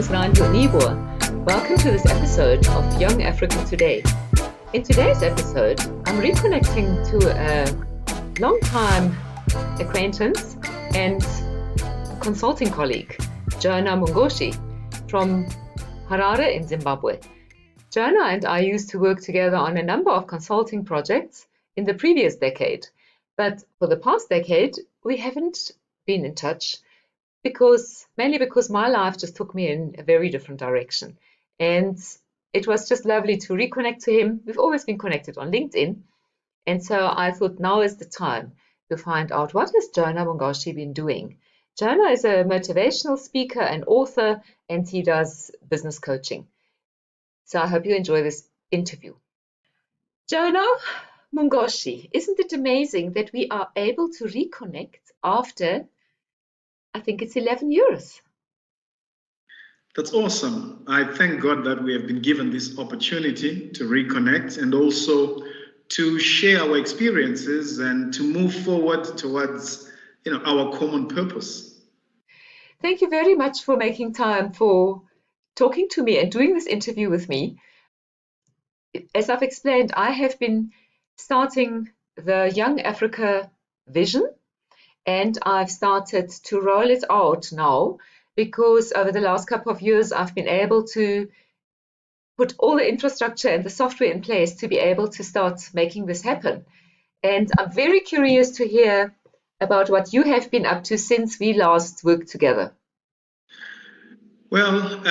is Reinhild Niebuhr. Welcome to this episode of Young Africa Today. In today's episode, I'm reconnecting to a long-time acquaintance and consulting colleague, Jonah Mungoshi from Harare in Zimbabwe. Jonah and I used to work together on a number of consulting projects in the previous decade, but for the past decade, we haven't been in touch mainly because my life just took me in a very different direction. And it was just lovely to reconnect to him. We've always been connected on LinkedIn. And so I thought now is the time to find out what has Jonah Mungoshi been doing. Jonah is a motivational speaker and author, and he does business coaching. So I hope you enjoy this interview. Jonah Mungoshi, isn't it amazing that we are able to reconnect after, I think it's 11 years? That's awesome. I thank God that we have been given this opportunity to reconnect and also to share our experiences and to move forward towards, our common purpose. Thank you very much for making time for talking to me and doing this interview with me. As I've explained, I have been starting the Young Africa vision, and I've started to roll it out now because over the last couple of years, I've been able to put all the infrastructure and the software in place to be able to start making this happen. And I'm very curious to hear about what you have been up to since we last worked together. Well,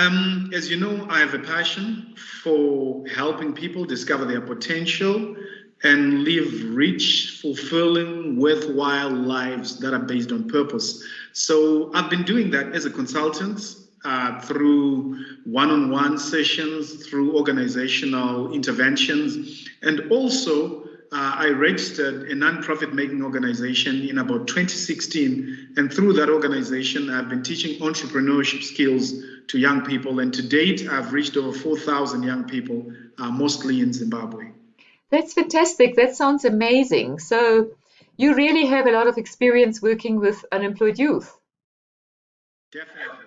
as you know, I have a passion for helping people discover their potential and live rich, fulfilling, worthwhile lives that are based on purpose. So I've been doing that as a consultant through one-on-one sessions, through organizational interventions, and also I registered a non-profit making organization in about 2016. And through that organization, I've been teaching entrepreneurship skills to young people. And to date, I've reached over 4,000 young people, mostly in Zimbabwe. That's fantastic. That sounds amazing. So you really have a lot of experience working with unemployed youth. Definitely.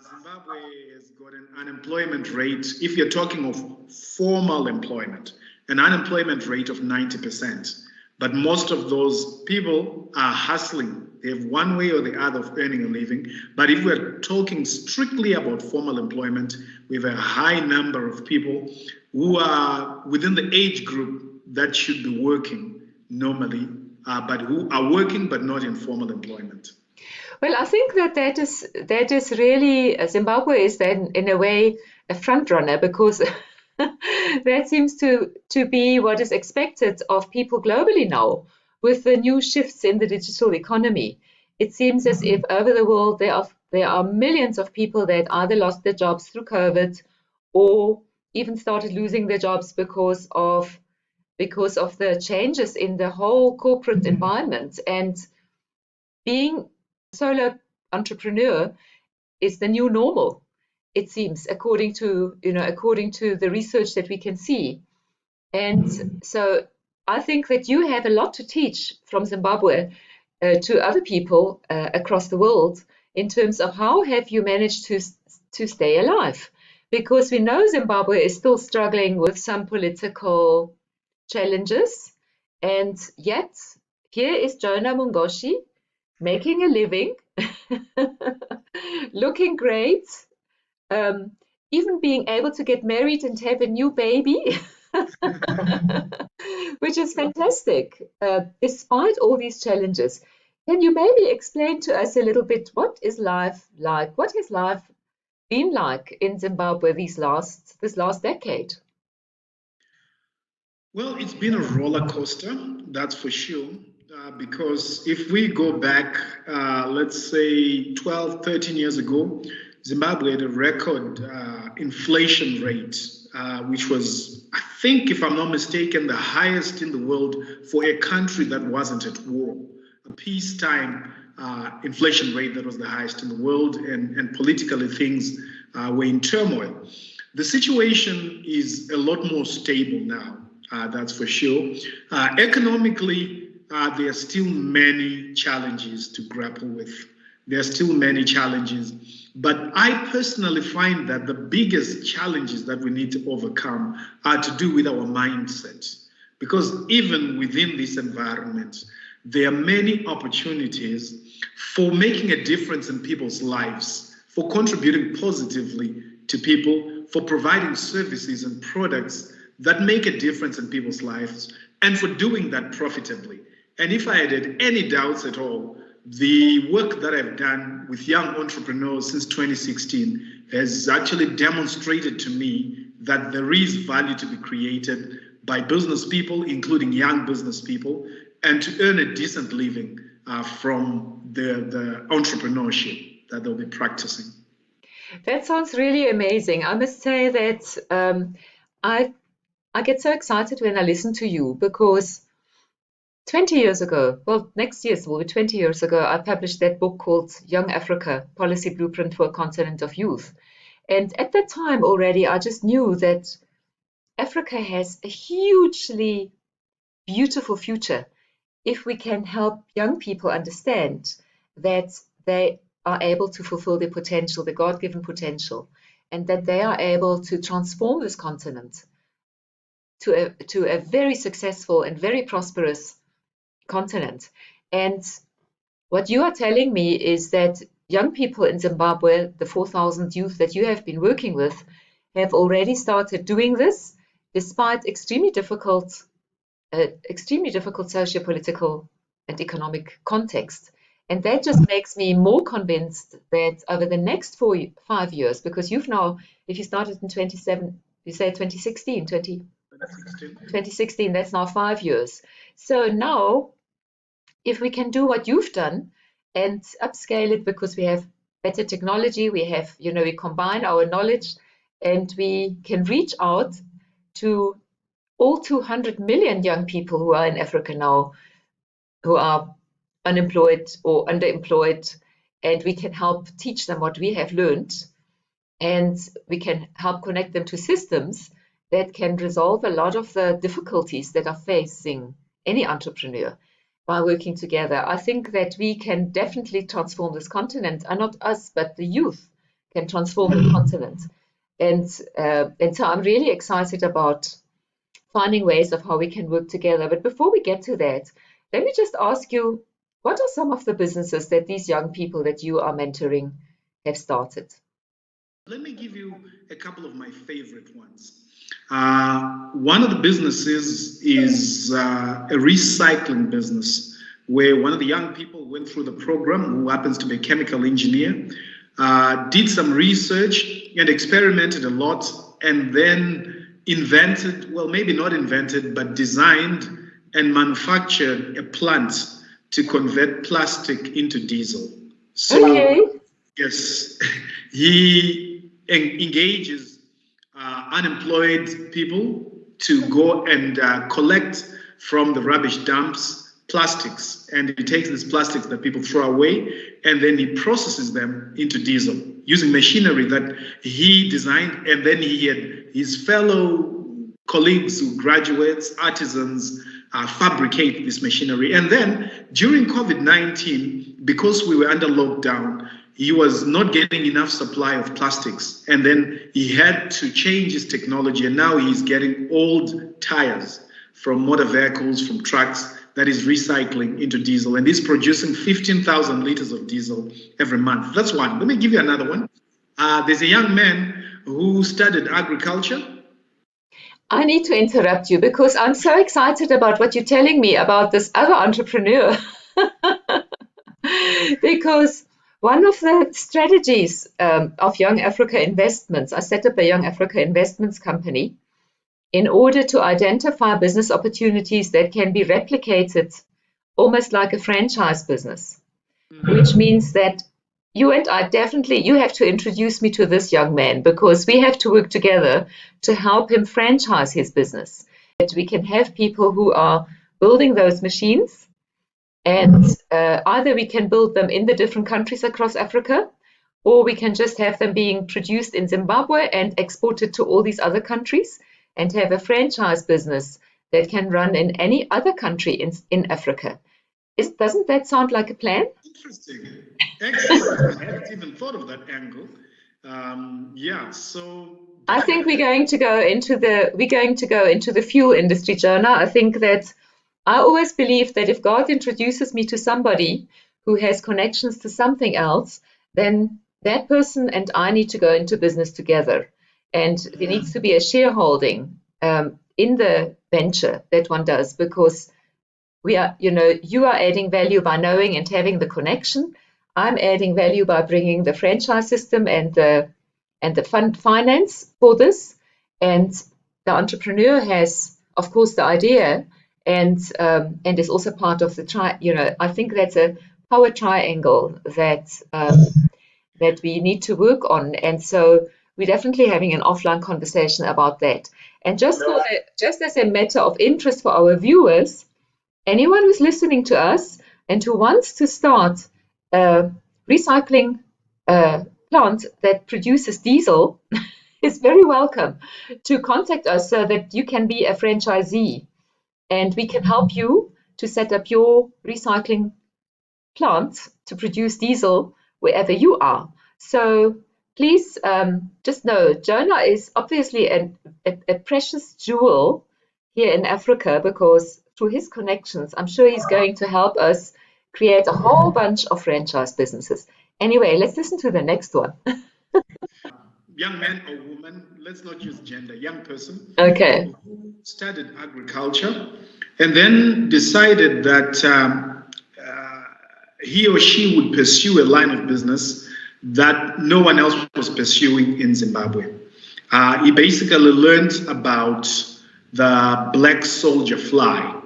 Zimbabwe has got an unemployment rate, if you're talking of formal employment, an unemployment rate of 90%. But most of those people are hustling. They have one way or the other of earning a living. But if we're talking strictly about formal employment, we have a high number of people who are within the age group that should be working normally, but who are working but not in formal employment. Well, I think that is really, Zimbabwe is then in a way a front runner because that seems to be what is expected of people globally now with the new shifts in the digital economy. It seems as if over the world there are millions of people that either lost their jobs through COVID or even started losing their jobs because of the changes in the whole corporate environment. And being a solo entrepreneur is the new normal, it seems, according to the research that we can see. And so I think that you have a lot to teach from Zimbabwe to other people across the world in terms of how have you managed to stay alive, because we know Zimbabwe is still struggling with some political challenges, and yet here is Jonah Mungoshi making a living, looking great, even being able to get married and have a new baby, which is fantastic, despite all these challenges. Can you maybe explain to us a little bit what is life like? What has life been like in Zimbabwe this last decade? Well, it's been a roller coaster, that's for sure. Because if we go back, let's say 12, 13 years ago, Zimbabwe had a record inflation rate, which was, I think, if I'm not mistaken, the highest in the world for a country that wasn't at war. A peacetime inflation rate that was the highest in the world, and politically things were in turmoil. The situation is a lot more stable now, that's for sure. Economically, there are still many challenges to grapple with. There are still many challenges. But I personally find that the biggest challenges that we need to overcome are to do with our mindset. Because even within this environment, there are many opportunities for making a difference in people's lives, for contributing positively to people, for providing services and products that make a difference in people's lives, and for doing that profitably. And if I had any doubts at all, the work that I've done with young entrepreneurs since 2016 has actually demonstrated to me that there is value to be created by business people, including young business people, and to earn a decent living from the entrepreneurship that they'll be practicing. That sounds really amazing. I must say that I get so excited when I listen to you because 20 years ago, well, next year will be 20 years ago, I published that book called Young Africa, Policy Blueprint for a Continent of Youth. And at that time already, I just knew that Africa has a hugely beautiful future if we can help young people understand that they are able to fulfill their potential, their God-given potential, and that they are able to transform this continent to a very successful and very prosperous continent. And what you are telling me is that young people in Zimbabwe, the 4,000 youth that you have been working with, have already started doing this despite extremely difficult socio-political and economic context. And that just makes me more convinced that over the next 5 years, because you've now, if you started in 2016, that's now 5 years. So now, if we can do what you've done and upscale it because we have better technology, we combine our knowledge and we can reach out to all 200 million young people who are in Africa now, who are unemployed or underemployed, and we can help teach them what we have learned, and we can help connect them to systems that can resolve a lot of the difficulties that are facing any entrepreneur by working together. I think that we can definitely transform this continent, and not us, but the youth can transform the continent. And so I'm really excited about finding ways of how we can work together. But before we get to that, let me just ask you, what are some of the businesses that these young people that you are mentoring have started? Let me give you a couple of my favorite ones. One of the businesses is a recycling business where one of the young people went through the program, who happens to be a chemical engineer, did some research and experimented a lot, and then invented, well, maybe not invented, but designed and manufactured a plant to convert plastic into diesel. So, okay. Yes, he engages unemployed people to go and collect from the rubbish dumps plastics, and he takes these plastics that people throw away, and then he processes them into diesel using machinery that he designed, and then he had his fellow colleagues who graduates, artisans, fabricate this machinery. And then during COVID-19, because we were under lockdown, he was not getting enough supply of plastics, and then he had to change his technology, and now he's getting old tires from motor vehicles, from trucks, that is recycling into diesel, and he's producing 15,000 liters of diesel every month. That's one. Let me give you another one. There's a young man who studied agriculture. I need to interrupt you because I'm so excited about what you're telling me about this other entrepreneur. Because one of the strategies of Young Africa Investments, I set up a Young Africa Investments company in order to identify business opportunities that can be replicated almost like a franchise business, which means that you and I definitely, you have to introduce me to this young man because we have to work together to help him franchise his business. That we can have people who are building those machines, and either we can build them in the different countries across Africa, or we can just have them being produced in Zimbabwe and exported to all these other countries, and have a franchise business that can run in any other country in Africa. Doesn't that sound like a plan? Interesting. Excellent. I hadn't even thought of that angle. Yeah, so I think we're definitely. going to go into the fuel industry, Jonah. I think that I always believe that if God introduces me to somebody who has connections to something else, then that person and I need to go into business together. And there needs to be a shareholding in the venture that one does, because we are, you are adding value by knowing and having the connection. I'm adding value by bringing the franchise system and the fund finance for this. And the entrepreneur has, of course, the idea and is also part of the I think that's a power triangle that we need to work on. And so we're definitely having an offline conversation about that. And just as a matter of interest for our viewers, anyone who's listening to us and who wants to start a recycling plant that produces diesel is very welcome to contact us so that you can be a franchisee and we can help you to set up your recycling plant to produce diesel wherever you are. So please just know Jonah is obviously a precious jewel here in Africa, because through his connections, I'm sure he's going to help us create a whole bunch of franchise businesses. Anyway, let's listen to the next one. Young man or woman, let's not use gender, young person Okay. who studied agriculture and then decided that he or she would pursue a line of business that no one else was pursuing in Zimbabwe. He basically learned about the black soldier fly.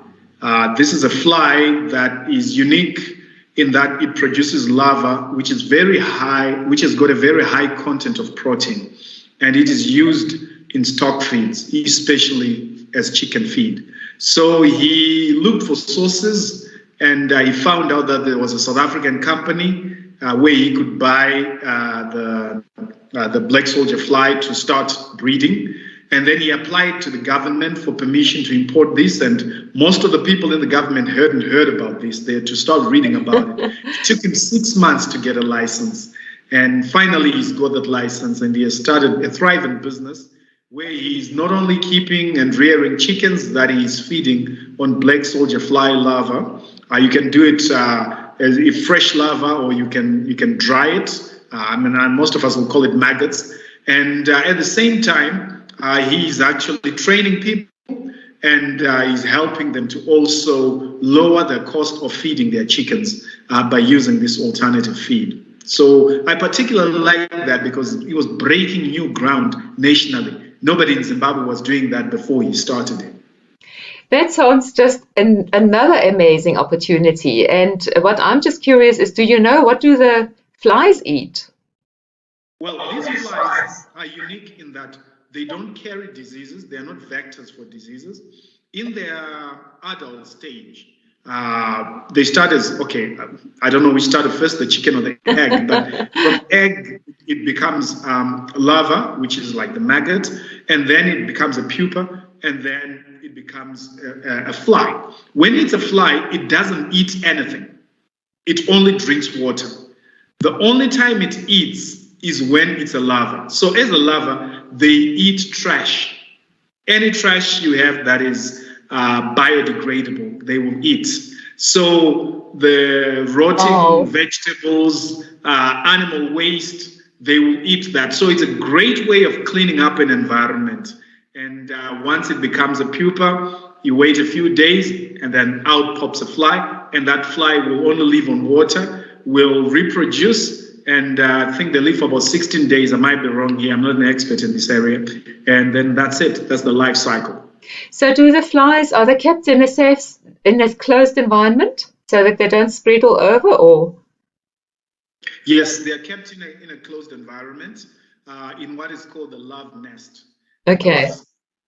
This is a fly that is unique in that it produces larva, which is very high, which has got a very high content of protein, and it is used in stock feeds, especially as chicken feed. So he looked for sources, and he found out that there was a South African company where he could buy the black soldier fly to start breeding. And then he applied to the government for permission to import this. And most of the people in the government hadn't heard about this. They had to start reading about it. It took him 6 months to get a license. And finally, he's got that license, and he has started a thriving business where he's not only keeping and rearing chickens, that he's feeding on black soldier fly larva. You can do it as a fresh larva, or you can dry it. Most of us will call it maggots. And at the same time, he's actually training people, and he's helping them to also lower the cost of feeding their chickens by using this alternative feed. So I particularly like that because he was breaking new ground nationally. Nobody in Zimbabwe was doing that before he started it. That sounds just another amazing opportunity. And what I'm just curious is, do you know, what do the flies eat? Well, these flies are unique in that they don't carry diseases. They are not vectors for diseases. In their adult stage, they start as, I don't know which started first, the chicken or the egg, but from egg, it becomes larva, which is like the maggot, and then it becomes a pupa, and then it becomes a fly. When it's a fly, it doesn't eat anything. It only drinks water. The only time it eats is when it's a larva. So as a larva, they eat trash. Any trash you have that is biodegradable, they will eat. So the rotting vegetables, animal waste, they will eat that. So it's a great way of cleaning up an environment. And once it becomes a pupa, you wait a few days, and then out pops a fly. And that fly will only live on water, will reproduce, and I think they live for about 16 days. I might be wrong here. I'm not an expert in this area. And then that's it. That's the life cycle. So do the flies, are they kept in a closed environment so that they don't spread all over, or? Yes, they are kept in a closed environment in what is called the love nest. Okay.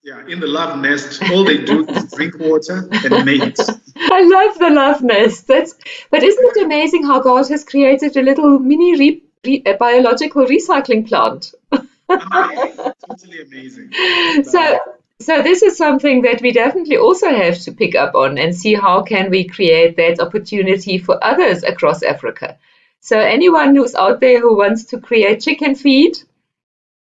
Yeah, in the love nest, all they do is drink water and mate. I love the love nest. But isn't it amazing how God has created a little mini biological recycling plant? Amazing. Totally amazing. So this is something that we definitely also have to pick up on and see how can we create that opportunity for others across Africa. So anyone who's out there who wants to create chicken feed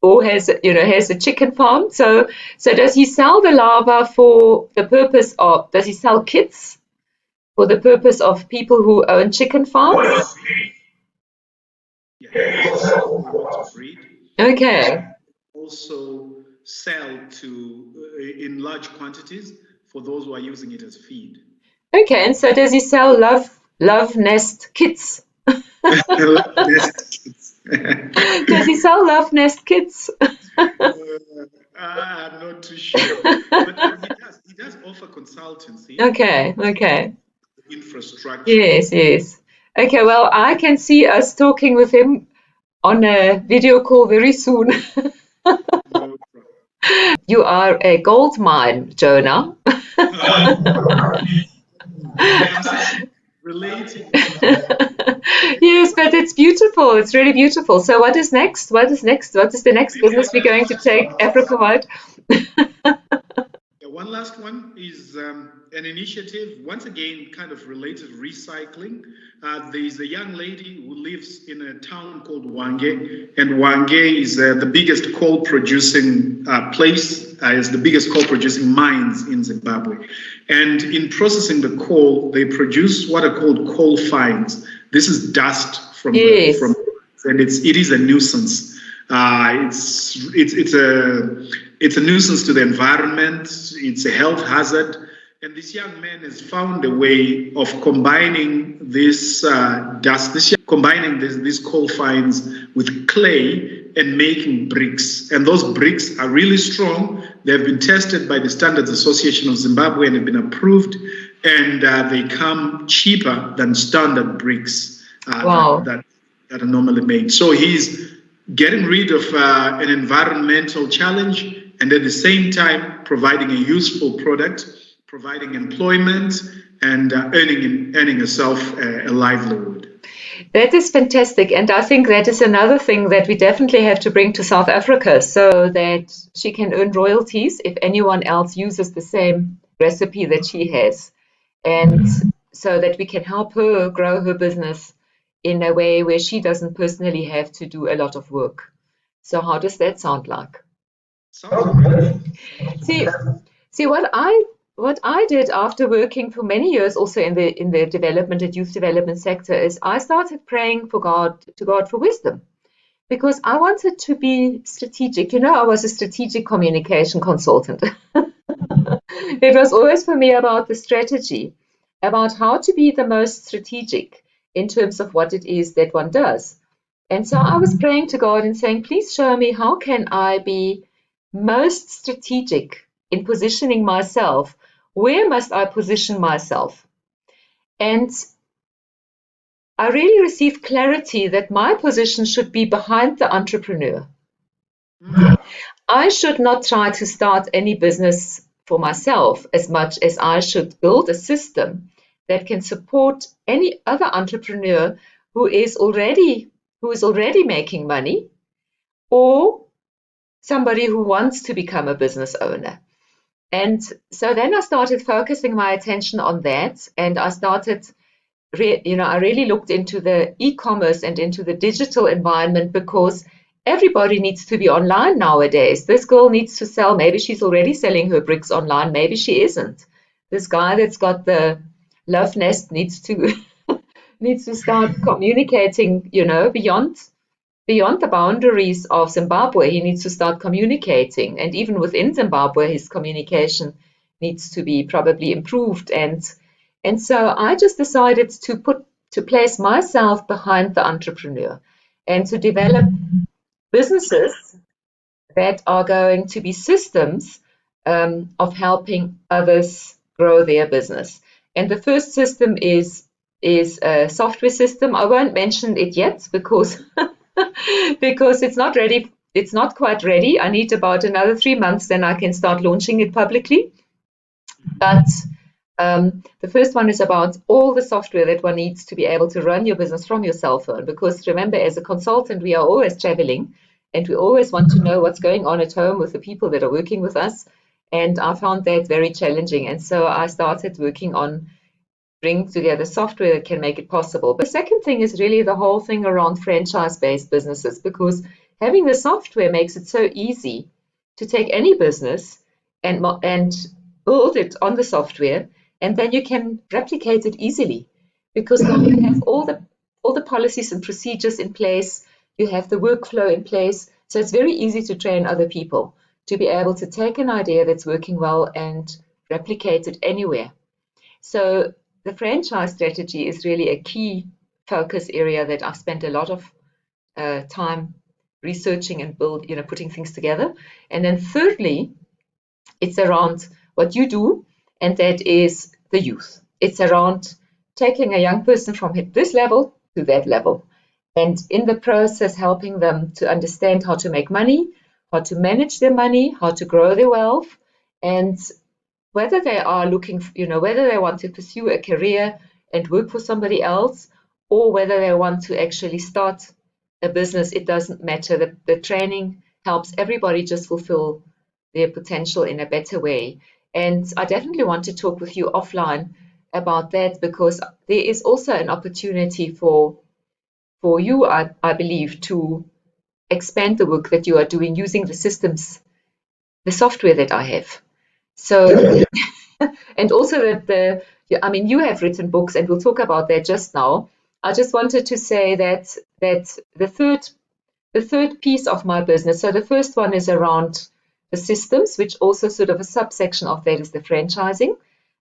or has a chicken farm, so does he sell the larva for the purpose of, does he sell kits for the purpose of people who own chicken farms? Yeah, also we want to breed. Okay. Also sell to in large quantities for those who are using it as feed. Okay, and so does he sell love nest kits? Does he sell love nest kits? I'm not too sure, but he does offer consultancy, Okay. infrastructure. Yes. Okay, well, I can see us talking with him on a video call very soon. No problem. You are a gold mine, Jonah. I'm saying relating what to do. Yes, but it's beautiful. It's really beautiful. So what is next? What is next? What is the next Maybe business we're going to take Africa-wide? one last one is an initiative, once again, kind of related recycling. There is a young lady who lives in a town called Wange, and Wange is the biggest coal producing place, is the biggest coal producing mines in Zimbabwe. And in processing the coal, they produce what are called coal fines. This is dust from Yes. and it is a nuisance. It's a nuisance to the environment. It's a health hazard, and this young man has found a way of combining this combining these coal fines with clay and making bricks. And those bricks are really strong. They have been tested by the Standards Association of Zimbabwe and have been approved, and they come cheaper than standard bricks Wow. that are normally made. So he's getting rid of an environmental challenge and at the same time providing a useful product, providing employment, and earning herself a livelihood. That is fantastic. And I think that is another thing that we definitely have to bring to South Africa so that she can earn royalties if anyone else uses the same recipe that she has. And so that we can help her grow her business in a way where she doesn't personally have to do a lot of work. So how does that sound like? Sounds great. See what I did after working for many years also in the development and youth development sector is I started praying for God for wisdom because I wanted to be strategic. You know, I was a strategic communication consultant. It was always for me about the strategy, about how to be the most strategic in terms of what it is that one does. And so I was praying to God and saying, please show me how can I be most strategic in positioning myself? Where must I position myself? And I really received clarity that my position should be behind the entrepreneur. I should not try to start any business for myself as much as I should build a system that can support any other entrepreneur who is already making money or somebody who wants to become a business owner. And so then I started focusing my attention on that, and I started I really looked into the e-commerce and into the digital environment because everybody needs to be online nowadays. This girl needs to sell. Maybe she's already selling her bricks online. Maybe she isn't. This guy that's got the love nest needs to needs to start communicating, beyond the boundaries of Zimbabwe. He needs to start communicating. And even within Zimbabwe, his communication needs to be probably improved. And so I just decided to place myself behind the entrepreneur and to develop businesses that are going to be systems of helping others grow their business. And the first system is a software system. I won't mention it yet because because it's not ready. It's not quite ready. I need about another 3 months, then I can start launching it publicly. But the first one is about all the software that one needs to be able to run your business from your cell phone. Because remember, as a consultant, we are always traveling and we always want to know what's going on at home with the people that are working with us. And I found that very challenging. And so I started working on bring together software that can make it possible. But the second thing is really the whole thing around franchise-based businesses, because having the software makes it so easy to take any business and build it on the software, and then you can replicate it easily, because now you have all the policies and procedures in place, you have the workflow in place, so it's very easy to train other people to be able to take an idea that's working well and replicate it anywhere. So the franchise strategy is really a key focus area that I've spent a lot of time researching and putting things together. And then thirdly, it's around what you do, and that is the youth. It's around taking a young person from this level to that level, and in the process helping them to understand how to make money, how to manage their money, how to grow their wealth, and whether they are looking, whether they want to pursue a career and work for somebody else, or whether they want to actually start a business, it doesn't matter. The training helps everybody just fulfill their potential in a better way. And I definitely want to talk with you offline about that, because there is also an opportunity for you, I believe, to expand the work that you are doing using the systems, the software that I have. So, and also that you have written books, and we'll talk about that just now. I just wanted to say that the third piece of my business, so the first one is around the systems, which also sort of a subsection of that is the franchising.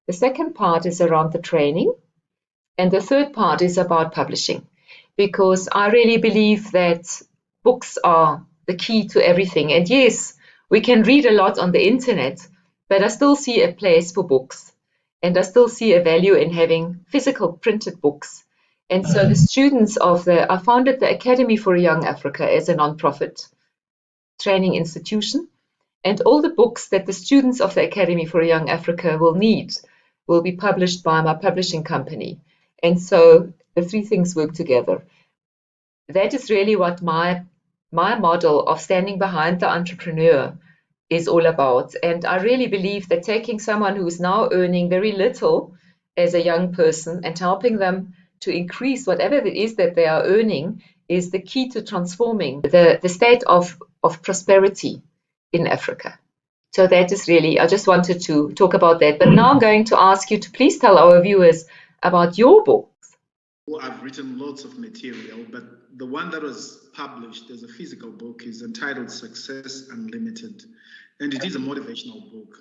The second part is around the training. And the third part is about publishing, because I really believe that books are the key to everything. And yes, we can read a lot on the internet, but I still see a place for books. And I still see a value in having physical printed books. And so the students I founded the Academy for a Young Africa as a nonprofit training institution. And all the books that the students of the Academy for a Young Africa will need will be published by my publishing company. And so the three things work together. That is really what my model of standing behind the entrepreneur is all about. And I really believe that taking someone who is now earning very little as a young person and helping them to increase whatever it is that they are earning is the key to transforming the state of prosperity in Africa. So that is really, I just wanted to talk about that. But now I'm going to ask you to please tell our viewers about your book. Well, I've written lots of material, but the one that was published as a physical book is entitled Success Unlimited, and it is a motivational book.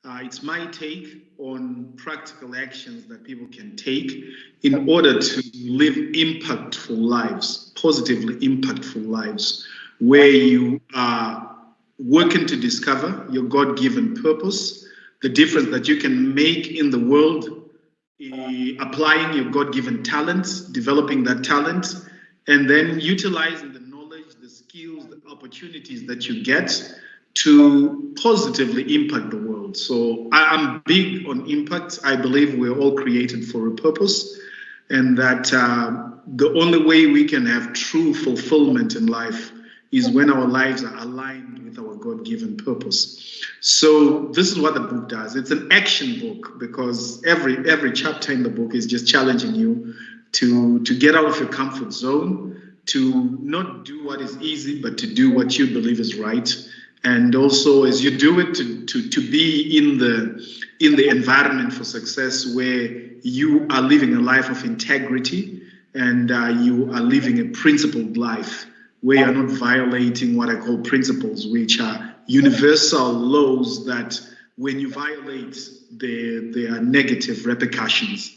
It's my take on practical actions that people can take in order to live impactful lives, positively impactful lives, where you are working to discover your God-given purpose, the difference that you can make in the world, applying your God-given talents, developing that talent, and then utilizing the knowledge, the skills, the opportunities that you get to positively impact the world. So I'm big on impact. I believe we're all created for a purpose, and that the only way we can have true fulfillment in life is when our lives are aligned with our God-given purpose. So this is what the book does. It's an action book, because every chapter in the book is just challenging you to get out of your comfort zone, to not do what is easy, but to do what you believe is right. And also, as you do it, to be in the environment for success where you are living a life of integrity, and you are living a principled life, where you're not violating what I call principles, which are universal laws that when you violate, there are negative repercussions,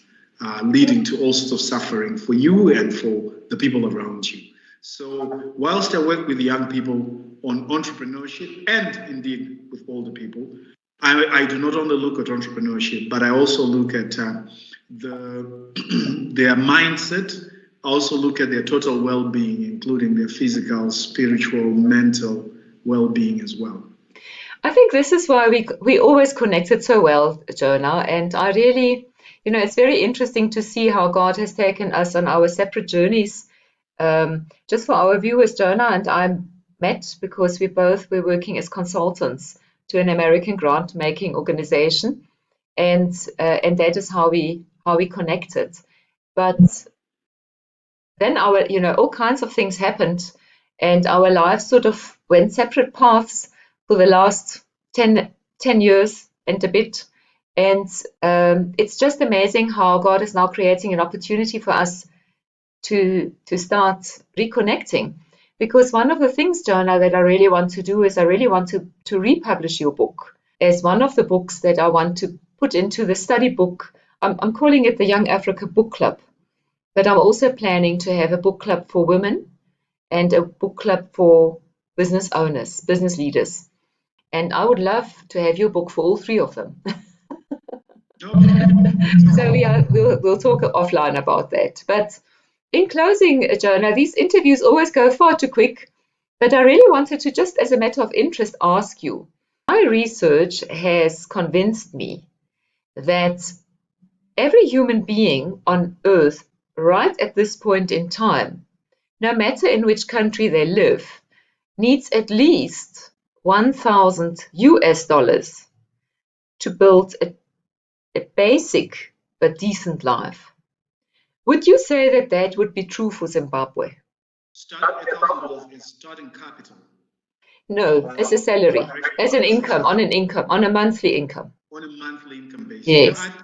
leading to all sorts of suffering for you and for the people around you. So whilst I work with young people on entrepreneurship, and indeed with older people, I do not only look at entrepreneurship, but I also look at their mindset. I also look at their total well-being, including their physical, spiritual, mental well-being as well. I think this is why we always connected so well, Jonah. And I really, it's very interesting to see how God has taken us on our separate journeys. Just for our viewers, Jonah and I met because we both were working as consultants to an American grant-making organization. And that is how we how we connected. But then all kinds of things happened, and our lives sort of went separate paths for the last 10 years and a bit. And it's just amazing how God is now creating an opportunity for us to start reconnecting. Because one of the things, Jonah, that I really want to do is I really want to republish your book as one of the books that I want to put into the study book. I'm calling it the Young Africa Book Club, but I'm also planning to have a book club for women and a book club for business owners, business leaders. And I would love to have your book for all three of them. So we'll talk offline about that. But in closing, Jonah, these interviews always go far too quick, but I really wanted to, just as a matter of interest, ask you. My research has convinced me that every human being on earth, right at this point in time, no matter in which country they live, needs at least 1,000 US dollars to build a basic but decent life. Would you say that that would be true for Zimbabwe? Starting $1,000 is starting capital. No, as a salary, as an income, on a monthly income. On a monthly income basis. Yes. Yeah,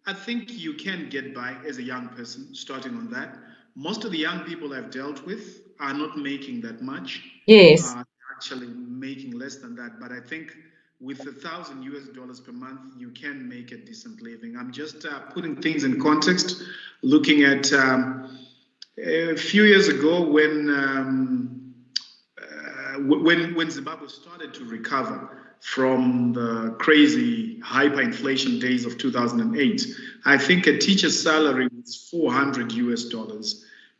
I think you can get by as a young person starting on that. Most of the young people I've dealt with are not making that much. Yes. Actually making less than that. But I think with $1,000 US per month, you can make a decent living. I'm just putting things in context, looking at a few years ago when Zimbabwe started to recover from the crazy hyperinflation days of 2008. I think a teacher's salary was $400 US.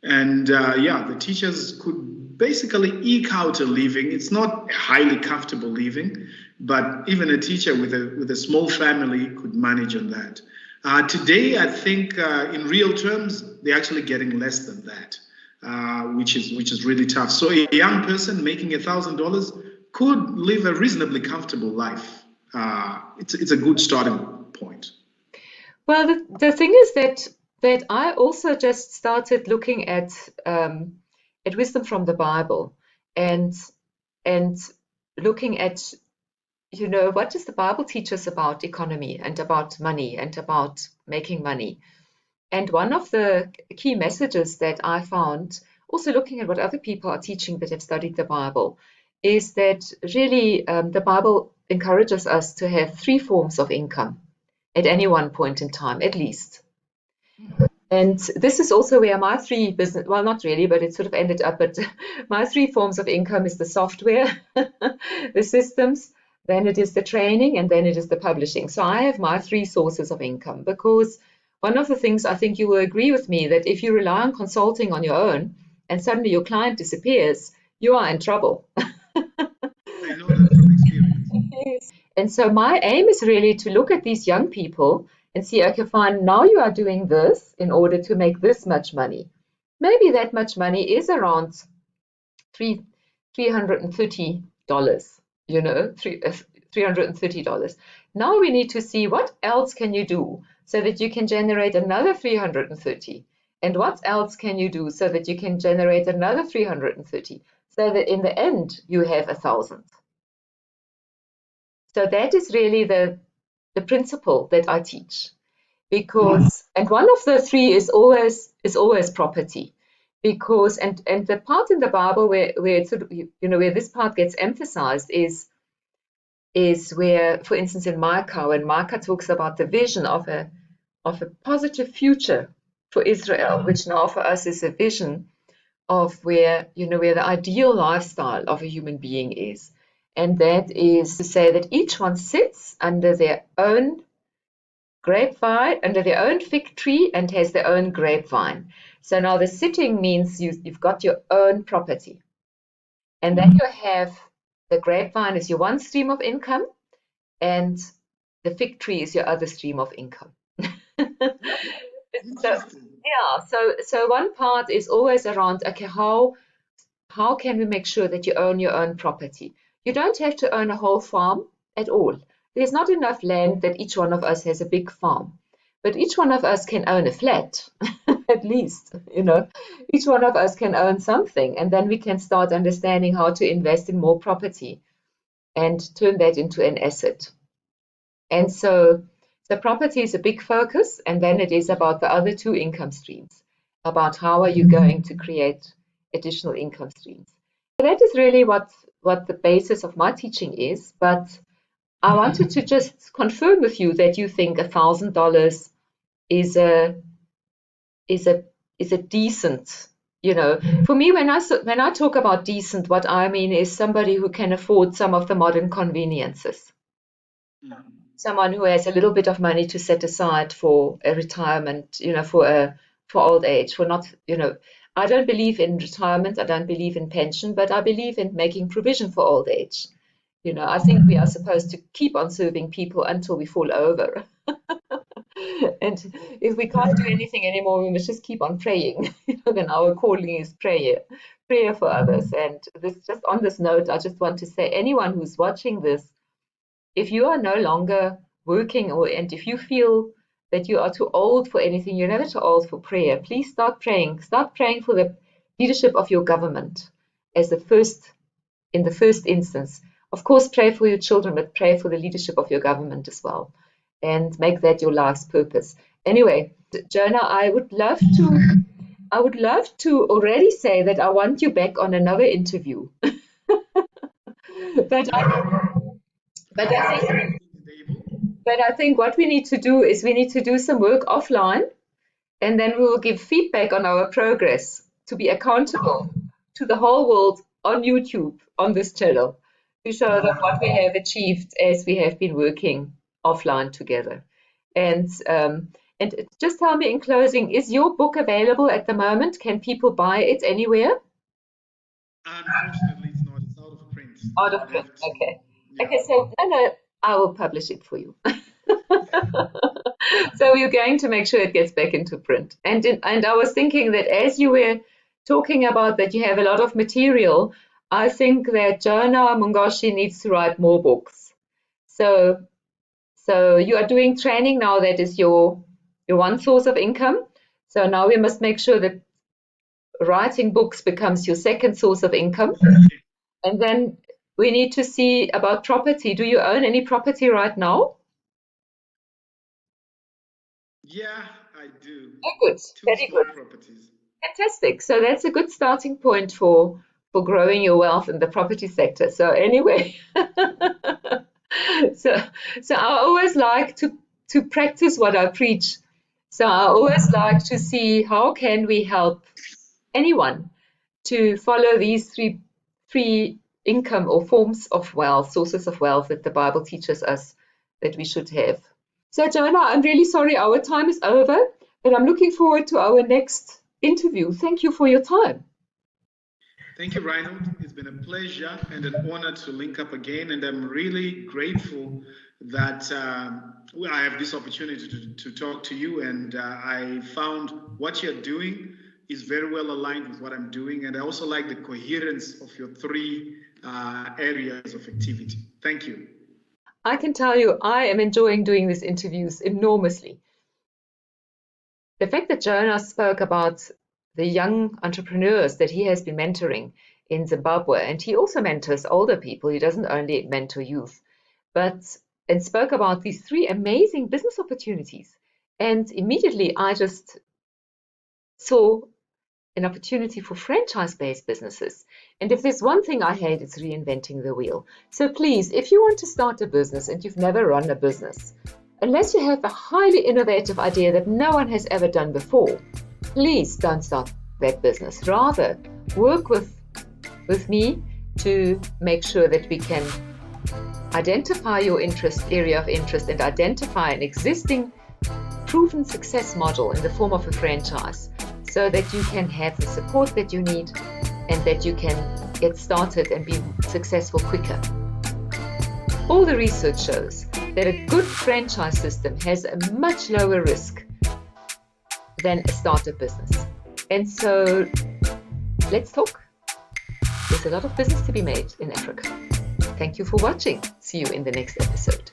And the teachers could basically eke out a living. It's not a highly comfortable living, but even a teacher with a small family could manage on that. Today, I think in real terms, they're actually getting less than that, which is really tough. So a young person making $1,000 could live a reasonably comfortable life. It's a good starting point. Well, the thing is that I also just started looking at wisdom from the Bible and looking at, what does the Bible teach us about economy and about money and about making money? And one of the key messages that I found, also looking at what other people are teaching that have studied the Bible, is that really the Bible encourages us to have 3 forms of income at any one point in time, at least. And this is also where my 3 business, well, not really, but it sort of ended up, but my 3 forms of income is the software, the systems, then it is the training, and then it is the publishing. So I have my 3 sources of income, because one of the things, I think you will agree with me, that if you rely on consulting on your own and suddenly your client disappears, you are in trouble. I know that from experience. Yes. And so my aim is really to look at these young people and see, okay, fine, now you are doing this in order to make this much money. Maybe that much money is around $330, $330. Now we need to see what else can you do so that you can generate another 330. And what else can you do so that you can generate another 330, so that in the end you have 1,000. So that is really the principle that I teach, because, and one of the 3 is always property, because, and the part in the Bible where it sort of, where this part gets emphasized is where, for instance, in Micah, when Micah talks about the vision of a positive future for Israel, which now for us is a vision of where the ideal lifestyle of a human being is. And that is to say that each one sits under their own grapevine, under their own fig tree, and has their own grapevine. So now the sitting means you've got your own property. And then you have the grapevine is your one stream of income, and the fig tree is your other stream of income. So one part is always around, okay, how can we make sure that you own your own property? You don't have to own a whole farm at all. There's not enough land that each one of us has a big farm. but each one of us can own a flat, at least, each one of us can own something, and then we can start understanding how to invest in more property and turn that into an asset. And so the property is a big focus, and then it is about the other two income streams, about how are you going to create additional income streams. So that is really what the basis of my teaching is, but I wanted to just confirm with you that you think $1,000 is a decent, for me, when I talk about decent, what I mean is somebody who can afford some of the modern conveniences. Someone who has a little bit of money to set aside for a retirement, for old age, for not, I don't believe in retirement, I don't believe in pension, but I believe in making provision for old age. I think we are supposed to keep on serving people until we fall over. And if we can't do anything anymore, we must just keep on praying. Then our calling is prayer for others. And just on this note, I just want to say, anyone who's watching this, if you are no longer working, and if you feel that you are too old for anything, you're never too old for prayer, please start praying. Start praying for the leadership of your government in the first instance. Of course, pray for your children, but pray for the leadership of your government as well, and make that your life's purpose. Anyway, Jonah, I would love to already say that I want you back on another interview. But I think what we need to do is we need to do some work offline, and then we will give feedback on our progress to be accountable to the whole world on YouTube, on this channel, to show them what we have achieved as we have been working offline together. And just tell me in closing, is your book available at the moment? Can people buy it anywhere? Unfortunately, it's not. It's out of print. Out of print. Okay. Yeah. Okay, so no, I will publish it for you. So we're going to make sure it gets back into print. And I was thinking that as you were talking about that you have a lot of material, I think that Jonah Mungoshi needs to write more books. So you are doing training now, that is your one source of income. So now we must make sure that writing books becomes your second source of income. And then we need to see about property. Do you own any property right now? Yeah, I do. Oh, good. Very good. Properties. Fantastic. So that's a good starting point for growing your wealth in the property sector. So anyway, so I always like to practice what I preach. So I always like to see how can we help anyone to follow these three income or forms of wealth, sources of wealth that the Bible teaches us that we should have. So Jonah, I'm really sorry our time is over, but I'm looking forward to our next interview. Thank you for your time. Thank you, Reinhild. It's been a pleasure and an honor to link up again, and I'm really grateful that I have this opportunity to talk to you, and I found what you're doing is very well aligned with what I'm doing, and I also like the coherence of your three areas of activity. Thank you. I can tell you, I am enjoying doing these interviews enormously. The fact that Jonah spoke about the young entrepreneurs that he has been mentoring in Zimbabwe, and he also mentors older people, he doesn't only mentor youth, and spoke about these three amazing business opportunities. And immediately I just saw an opportunity for franchise-based businesses. And if there's one thing I hate, it's reinventing the wheel. So please, if you want to start a business and you've never run a business, unless you have a highly innovative idea that no one has ever done before, please don't start that business. Rather, work with me to make sure that we can identify your area of interest and identify an existing proven success model in the form of a franchise, so that you can have the support that you need and that you can get started and be successful quicker. All the research shows that a good franchise system has a much lower risk than a startup business. And so let's talk. There's a lot of business to be made in Africa. Thank you for watching. See you in the next episode.